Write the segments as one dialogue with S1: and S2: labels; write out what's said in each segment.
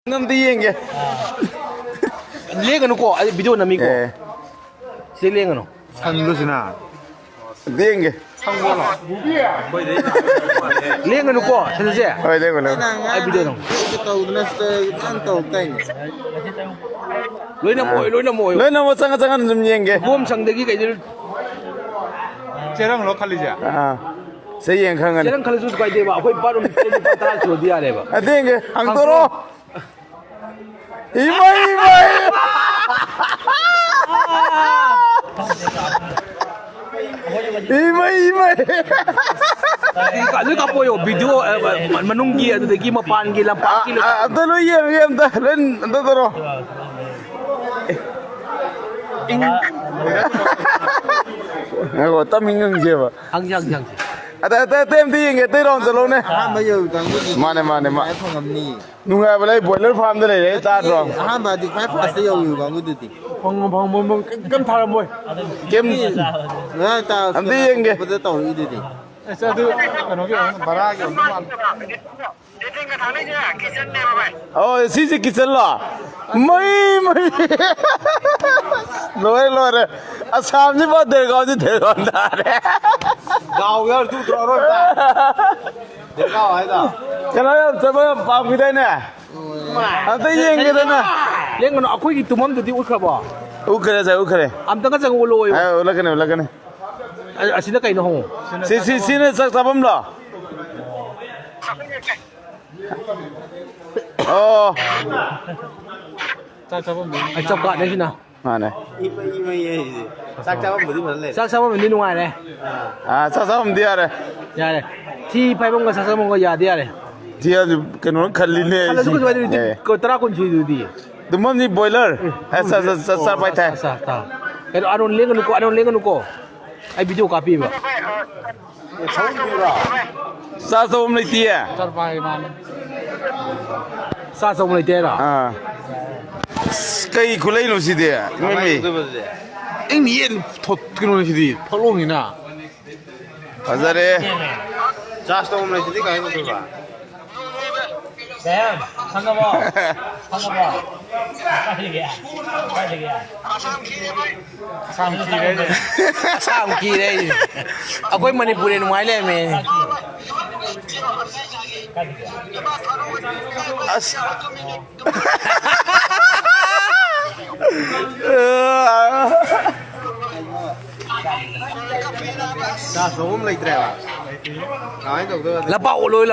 S1: Nam ti yenge.
S2: Lengan ko, ay video na mi ko. Si lengan no.
S3: San lu sina.
S1: Yenge.
S2: Lengan ko, sa siya.
S1: Oi lengo lengo.
S2: Ay video no. Loi na mo.
S1: Loi na mo sanga sanga nam yenge.
S2: Bom sang dagi kay dir.
S3: Cerang lo khali ja.
S1: Say yeng khang an.
S2: Cerang khali su kay de ba. Akoi parum ta so dia le ba.
S1: Yenge, ang toro. Imay. Imay.
S2: Ano ka po yo video manunggi ano dagi mapan gilang pa kilo.
S1: Talo yeng ta len ando toro. Ako tamingang jeba.
S2: Hang.
S1: Ada tem ti yenge te ron talo ne. Mane. Nunga balai boiler farm de le ta ron.
S4: Di khai fast yo yu ga ngu ti.
S1: Phong cam thara boy. Kem
S4: Na ta
S1: am ti yenge.
S4: ba ta to yu ti.
S3: Esa tu kano ke bara ke man.
S1: Oh, si kitchen la. Mai. Lore. Asam ni baat der gaon da re.
S4: Gaw yar tu tro ro ta. De gaw hai da.
S1: Chalo yaar sab paam gidai na. Am ti yenge da na.
S2: Lengan no akoi gi tumam du di ukha ba.
S1: Ukare.
S2: Am ta ka jang ulo yo.
S1: Ay ulagane.
S2: Asina kay no ho.
S1: Si ne sak sabam la. Oh.
S3: Sa sa bom.
S2: Ay chop ka na sina.
S1: Mane.
S4: Ima ye. Sak cha ba mu di ma le.
S2: Sak sa mo ni nuai le.
S1: Sak sabam dia re.
S2: Ya le. Thi pai bong ga sak sa mo ga ya dia le.
S1: Dia kano khali ne.
S2: Ala su ko di ko tara kun chui du di.
S1: Tumam ni boiler. Sa pai thai.
S2: Sa ta. Pero aron lengan ko. Ay video copy ba.
S1: Sa sabam lai ti ya.
S3: Sar pai man.
S2: Sa mo le te ra.
S1: Kai khulai no si de. Me.
S3: Ing ni yen thot kino ni di. Tholong ni na.
S1: Hazare.
S4: Just to mu ti ka ngu ba.
S5: Xem, thằng nào bỏ, cái gì
S2: Sam ki đây. Akoi Manipuri nuai le me.
S1: As.
S4: Just to mu lai tre ba. Nói đâu tôi.
S2: La bau loi.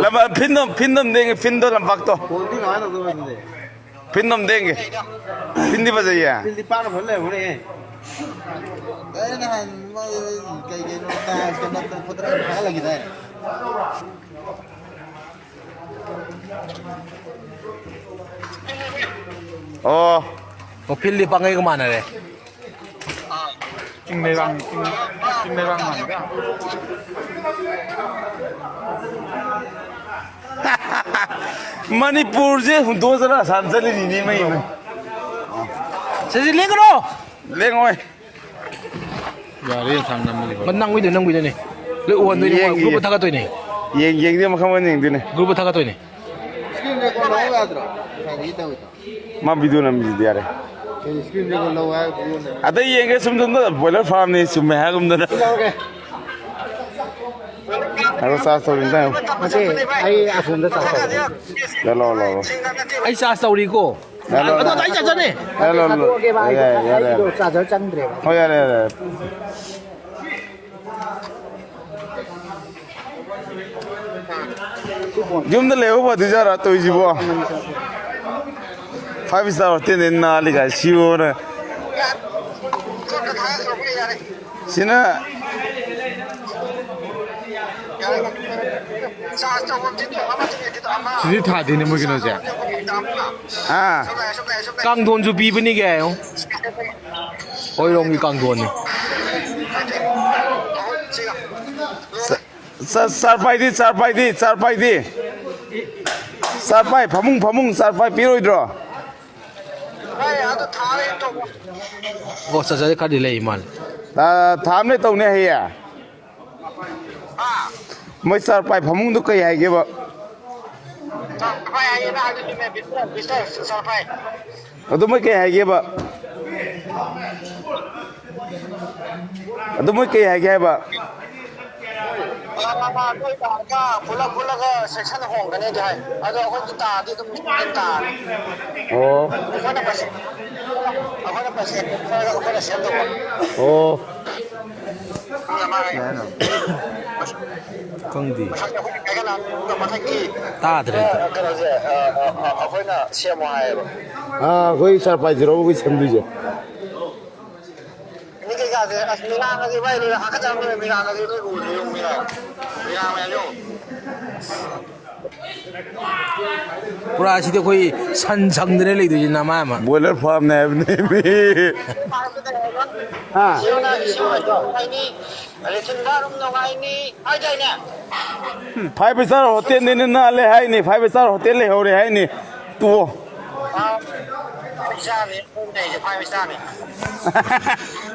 S1: Lama pindom denge pindo lam vak to.
S4: Ko ti nói đâu tôi ba.
S1: Pindom denge. Pindi ba jaya.
S4: Pin di pa nó le mu ne. Cái này cái nó ta cái nó phụ tra khá là gì đây.
S1: Oh.
S2: O pilli pa ngai ko mana le.
S3: King mai bang man ka.
S1: Manipur je hundo jara sanjali ni mai.
S2: Sa si lengan no.
S1: Lengoi.
S3: Ya re sang nam ni.
S2: Man nang wi de ni. Le uan de ni group tha ka toi ni.
S1: Yeng dia makam ning dine.
S2: Group tha ka toi ni.
S4: Screen record lo ya tro. Sai ta uta.
S1: Ma video nam ji dia re.
S4: Screen record lo ya bu ne.
S1: Ada yeng sum dum da boiler farm ni sum ha gum da.
S4: Okay.
S1: Aro sa so rin da.
S4: Okay, ai asun da sa sa.
S1: Lo.
S2: Ai sa sauri ko. Ano tai cha ni.
S1: Lo. Ya.
S4: Sa sa chang dre.
S1: Oh ya. Jum da lewo ba dijara to jibo. 5 star tin na li ga shiwo na. Sina
S3: Sini tha di ni mo kino ja.
S2: Kang thon su pi ba ni ge. Oi rong gi kang thon ni.
S1: Sarpai di. Sarpai phamung sarpai piroi dro.
S2: Ko sa ka di le man.
S1: Tham ne tau ne he ya. Mới sar pai phamung du kai hai ge ba ꯑꯗꯨ ꯃꯣꯏ ꯀꯩ ꯍꯥꯏꯒꯦꯕ ꯑꯗꯨ ꯃꯣꯏ ꯀꯩ ꯍꯥꯏꯒꯦ ꯍꯥꯏꯕ
S5: ꯄꯨꯜꯂꯒ ꯁꯦꯛꯁꯟ ꯍꯣꯡꯒꯅꯤꯗꯤ ꯍꯥꯏ ꯑꯗꯣ ꯑꯩꯈꯣꯏꯒꯤ ꯇꯥꯔꯗꯤ ꯑꯗꯨꯝ ꯇꯥꯔꯅꯤ
S1: ꯑꯣ
S5: ꯑꯩꯈꯣꯏꯅ ꯁꯦꯝꯗꯧꯕ
S1: ꯑꯣ
S2: ꯈꯪꯗꯦ
S5: ꯃꯊꯛꯀꯤ
S2: ꯇꯥꯗ꯭ꯔꯦ
S5: ꯀꯩꯅꯣꯁꯦ ꯑꯩꯈꯣꯏꯅ ꯁꯦꯝꯃꯣ ꯍꯥꯏꯌꯦꯕ
S1: ꯑꯩꯈꯣꯏ ꯁꯔꯄ꯭ꯔꯥꯏꯖꯔꯣꯕꯒꯤ ꯁꯦꯝꯗꯣꯏꯁꯦ
S5: ꯃꯤ ꯀꯩꯀꯥꯁꯦ ꯑꯁ ꯃꯤꯔꯥꯡꯒꯁꯦ ꯚꯥꯏ ꯍꯥꯀꯠꯆꯕ ꯃꯤꯔꯥꯡꯒꯁꯦ ꯅꯣꯏ ꯎꯗ꯭ꯔꯤ ꯃꯤꯔꯥꯡ ꯃꯌꯥꯝ ꯌꯣ
S2: ꯄꯨꯔꯥ ꯁꯤꯗꯤ ꯑꯩꯈꯣꯏ ꯁꯟ ꯁꯪꯗꯅ ꯂꯩꯗꯣꯏꯁꯦ ꯅꯃꯥ ꯑꯃ
S1: ꯕꯣꯏꯂꯔ ꯐꯥꯔꯝꯅꯦ ꯍꯥꯏꯕꯅꯦ ꯃꯤ ꯍꯥ
S5: ꯅꯨꯡꯉꯥꯏꯅꯤ ꯔꯦꯁꯟꯗ ꯑꯗꯨꯝ ꯅꯨꯡꯉꯥꯏꯅꯤ ꯍꯥꯏꯗꯥꯏꯅꯦ
S1: 5 star ꯍꯣꯇꯦꯜꯅꯤꯅ ꯅꯥꯜꯂꯦ ꯍꯥꯏꯅꯤ 5 star ꯍꯣꯇꯦꯜ ꯂꯩꯍꯧꯔꯦ ꯍꯥꯏꯅꯤ ꯇꯣ
S5: ꯏꯁꯥꯅꯤ ꯐꯥꯏꯚ ꯏꯁꯇꯥꯔꯅꯤ